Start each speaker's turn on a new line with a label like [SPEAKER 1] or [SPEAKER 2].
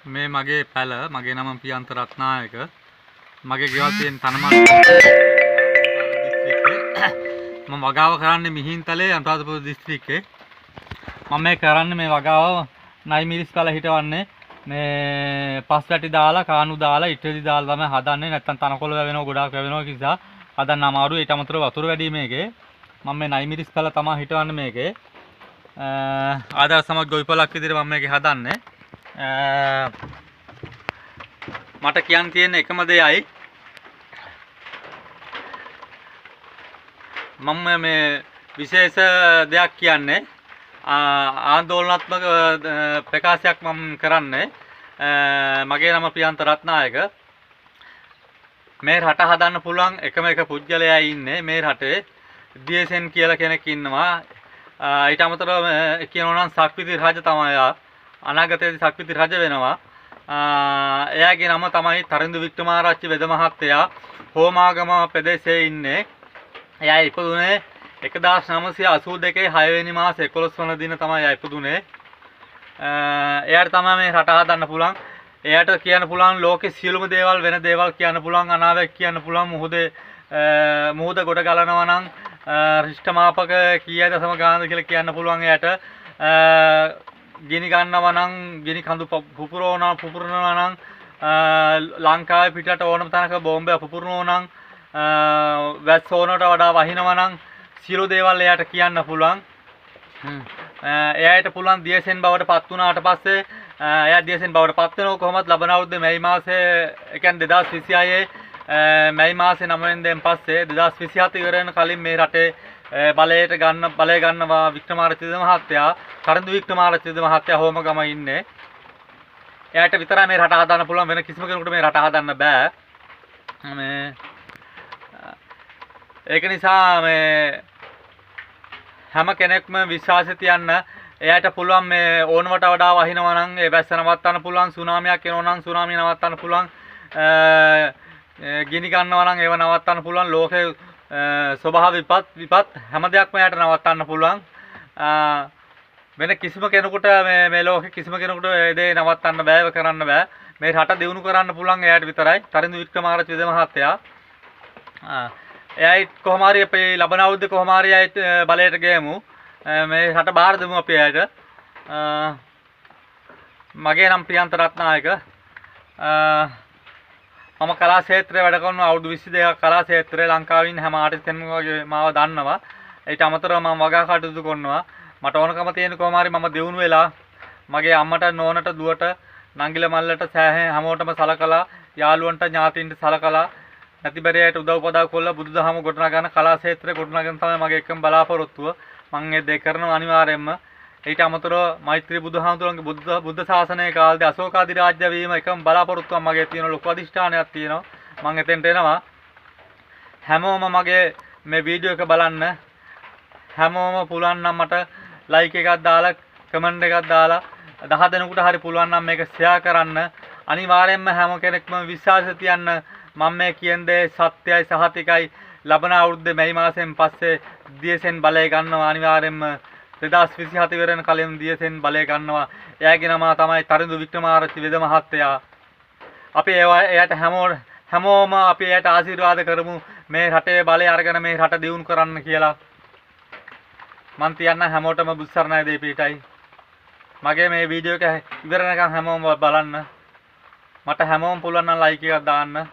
[SPEAKER 1] මේ මගේ පැල මගේ නම පියන්ත රත්නායක මගේ ගෙවල් තියෙන තනමල්ල දිස්ත්‍රික්කේ මම වගාව කරන්නේ මිහින්තලේ අනුරාධපුර දිස්ත්‍රික්කේ මම මේ කරන්නේ මේ වගාව නයි මිරිස් පැල හිටවන්නේ මේ පස් වැටි දාලා කානු දාලා ඉටලි දාලා තමයි හදන්නේ නැත්නම් තනකොළ වැවෙනවා ගොඩාක් වැවෙනවා නිසා හදන්න අමාරුයි ඊට අමතරව වතුර වැඩි මේකේ මම මේ නයි මිරිස් පැල තමයි හිටවන්නේ මේකේ ආදාර සමග ගොවිපලක් විදිහට මම මේකේ හදන්නේ මට කියන්න තියෙන එකම දෙයයි මම මේ විශේෂ දෙයක් කියන්නේ ආందోලනාත්මක ප්‍රකාශයක් මම කරන්නේ මගේ නම ප්‍රියන්ත රත්නායක මේ රට හදන්න පුළුවන් එකම එක පුජ්‍යලයා ඉන්නේ මේ රටේ DSN කියලා කෙනෙක් ඉන්නවා ඊට අමතරව කියනවා නම් සක්විති රජ තමයි අනාගතයේදී සක්විති රජ වෙනවා එයාගේ නම තමයි තරිඳු වික්‍රමාරච්චි වෙද මහත්තයා හෝමාගම ප්‍රදේශයේ ඉන්නේ එයා ඉපදුනේ 1982 6 වෙනි මාසේ 11 වන දින තමයි එයා ඉපදුනේ එයාට තමයි මේ රට හදන්න පුළුවන් එයාට කියන්න පුළුවන් ලෝකේ සියලුම දේවල් වෙන දේවල් කියන්න පුළුවන් අනාවැක් කියන්න පුළුවන් මුහුද ගොඩ ගලනවා නම් රිෂ්ඨ මාපක කීයද සම ගානද කියලා කියන්න පුළුවන් එයාට ගිනි ගන්නවා නම් ගිනි කඳු පුපුරනවා නම් ලංකාවේ පිටට ඕනම තැනක බෝම්බය පුපුරනවා නම් වැස් ඕනට වඩා වහිනවා නම් සියලු දේවල් එයාට කියන්න පුළුවන් එයාට පුළුවන් DSN බවට පත් වුණාට පස්සේ එයා DSN බවට පත් වෙනව කොහොමද ලබන අවුරුද්දේ මැයි මාසේ ඒ කියන්නේ 2026 මැයි මාසේ 9 වෙනිදාන් පස්සේ 2027 ඉවර වෙන කලින් මේ රටේ බලය ගන්නවා වික්‍රමාරච්චි මහත්තයා තරිඳු වික්‍රමාරච්චි මහත්තයා හෝමගම ඉන්නේ එයාට විතරයි මේ රට හදන්න පුළුවන් වෙන කිසිම කෙනෙකුට මේ රට හදන්න බෑ මේ ඒක නිසා මේ හැම කෙනෙක්ම විශ්වාසය තියන්න එයාට පුළුවන් මේ ඕනවට වඩා වහිනවා නම් ඒ වැස්ස නවත්තන්න පුළුවන් සුනාමියක් එනවා නම් සුනාමිය නවත්තන්න පුළුවන් ගිනි ගන්නවා නම් ඒව නවත්තන්න පුළුවන් ලෝකේ ස්වභාව විපත් හැම දෙයක්ම එයාට නවත්තන්න පුළුවන් වෙන කිසිම කෙනෙකුට මේ ලෝකේ කිසිම කෙනෙකුට ඒ දේ නවත්තන්න බෑ කරන්න බෑ මේ රට දියුණු කරන්න පුළුවන් එයාට විතරයි තරිඳු වික්‍රමාරච්චි මහත්තයා එයායි කොහොම හරි අපේ ලබන අවුරුද්දේ කොහොම හරි එයායි බලයට ගේමු මේ රට බාර දෙමු අපි එයාට මගේ නම් ප්‍රියන්ත රත්නායක මම කලා ක්ෂේත්‍රයේ වැඩ කරන අවුරුදු 22ක් කලා ක්ෂේත්‍රයේ ලංකාවේ ඉන්න හැම ආටිස්ට් කෙනෙක්ම වගේ මාව දන්නවා ඊට අමතරව මම වගා කටයුතු කරනවා මට ඕනකම තියෙන කොහොම හරි මම දියුණු වෙලා මගේ අම්මට නෝනට දුවට නංගිල මල්ලට සෑහෙන හැමෝටම සලකලා යාළුවන්ට ඥාතීන්ට සලකලා නැතිබරයට උදව් උපදව් කරලා බුදුදහම ගොඩනගන කලා ක්ෂේත්‍රය ගොඩනගන තමයි මගේ එකම බලාපොරොත්තුව මම ඒ දෙක කරනවා අනිවාර්යයෙන්ම ඊට අමතරව මෛත්‍රී බුදුහාමුදුරන්ගේ බුද්ධ ශාසනයේ කාලේ අශෝක අධිරාජ්‍ය වීම එකම බලාපොරොත්තුවක් මගේ තියෙන ලොකු අධිෂ්ඨානයක් තියෙනවා මම එතෙන්ට එනවා හැමෝම මගේ මේ වීඩියෝ එක බලන්න හැමෝම පුළුවන් නම් මට ලයික් එකක් දාලා කමෙන්ට් එකක් දාලා 10 දෙනෙකුට හරි පුළුවන් නම් මේක ෂෙයා කරන්න අනිවාර්යයෙන්ම හැම කෙනෙක්ම විශ්වාසය තියන්න මම මේ කියන දේ සත්‍යයි සහතිකයි ලබන අවුරුද්දේ මැයි මාසයෙන් පස්සේ DSN බලය ගන්නවා අනිවාර්යයෙන්ම 2027 වෙන කලින් DSN බලය ගන්නවා එයාගේ නම තමයි තරිඳු වික්‍රමාරච්චි වෙද මහත්තයා අපි එයාට හැමෝම අපි එයාට ආශිර්වාද කරමු මේ රටේ බලය අරගෙන මේ රට දියුණු කරන්න කියලා මන් තියන්න හැමෝටම බුස්සරණයි දෙපීටයි මගේ මේ වීඩියෝ එක ඉවර වෙනකන් හැමෝම බලන්න මට හැමෝම පුළුවන් නම් ලයික් එකක් දාන්න